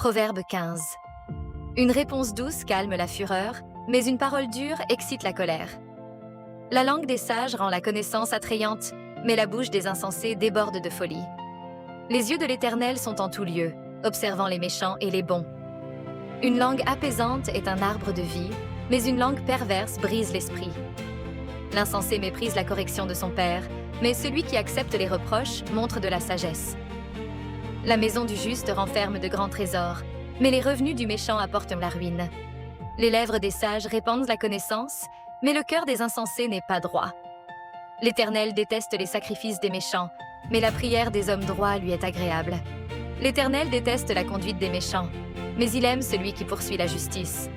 Proverbe 15. Une réponse douce calme la fureur, mais une parole dure excite la colère. La langue des sages rend la connaissance attrayante, mais la bouche des insensés déborde de folie. Les yeux de l'Éternel sont en tout lieu, observant les méchants et les bons. Une langue apaisante est un arbre de vie, mais une langue perverse brise l'esprit. L'insensé méprise la correction de son père, mais celui qui accepte les reproches montre de la sagesse. La maison du juste renferme de grands trésors, mais les revenus du méchant apportent la ruine. Les lèvres des sages répandent la connaissance, mais le cœur des insensés n'est pas droit. L'Éternel déteste les sacrifices des méchants, mais la prière des hommes droits lui est agréable. L'Éternel déteste la conduite des méchants, mais il aime celui qui poursuit la justice.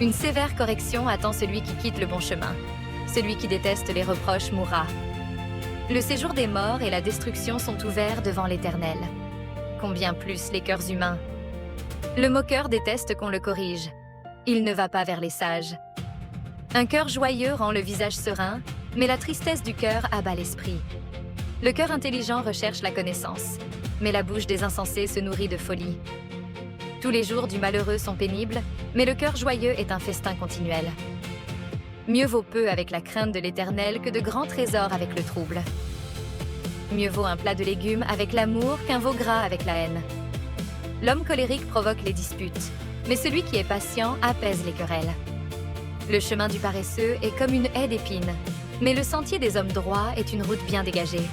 Une sévère correction attend celui qui quitte le bon chemin. Celui qui déteste les reproches mourra. Le séjour des morts et la destruction sont ouverts devant l'Éternel. Combien plus les cœurs humains. Le moqueur déteste qu'on le corrige. Il ne va pas vers les sages. Un cœur joyeux rend le visage serein, mais la tristesse du cœur abat l'esprit. Le cœur intelligent recherche la connaissance, mais la bouche des insensés se nourrit de folie. Tous les jours du malheureux sont pénibles, mais le cœur joyeux est un festin continuel. Mieux vaut peu avec la crainte de l'Éternel que de grands trésors avec le trouble. Mieux vaut un plat de légumes avec l'amour qu'un veau gras avec la haine. L'homme colérique provoque les disputes, mais celui qui est patient apaise les querelles. Le chemin du paresseux est comme une haie d'épines, mais le sentier des hommes droits est une route bien dégagée.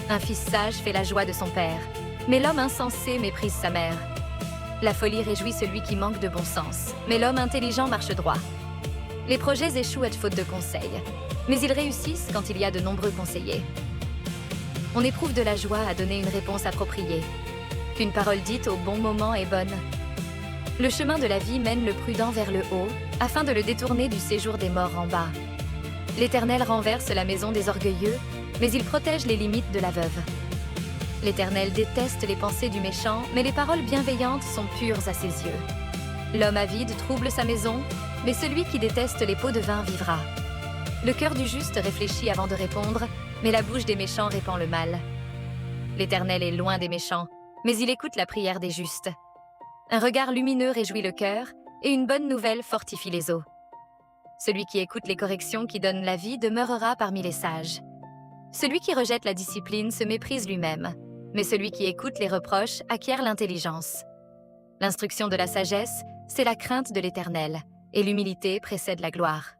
Un fils sage fait la joie de son père, mais l'homme insensé méprise sa mère. La folie réjouit celui qui manque de bon sens, mais l'homme intelligent marche droit. Les projets échouent à faute de conseils, mais ils réussissent quand il y a de nombreux conseillers. On éprouve de la joie à donner une réponse appropriée. Qu'une parole dite au bon moment est bonne. Le chemin de la vie mène le prudent vers le haut, afin de le détourner du séjour des morts en bas. L'Éternel renverse la maison des orgueilleux, mais il protège les limites de la veuve. L'Éternel déteste les pensées du méchant, mais les paroles bienveillantes sont pures à ses yeux. L'homme avide trouble sa maison, mais celui qui déteste les pots de vin vivra. Le cœur du juste réfléchit avant de répondre, mais la bouche des méchants répand le mal. L'Éternel est loin des méchants, mais il écoute la prière des justes. Un regard lumineux réjouit le cœur, et une bonne nouvelle fortifie les os. Celui qui écoute les corrections qui donnent la vie demeurera parmi les sages. Celui qui rejette la discipline se méprise lui-même, mais celui qui écoute les reproches acquiert l'intelligence. L'instruction de la sagesse, c'est la crainte de l'Éternel, et l'humilité précède la gloire.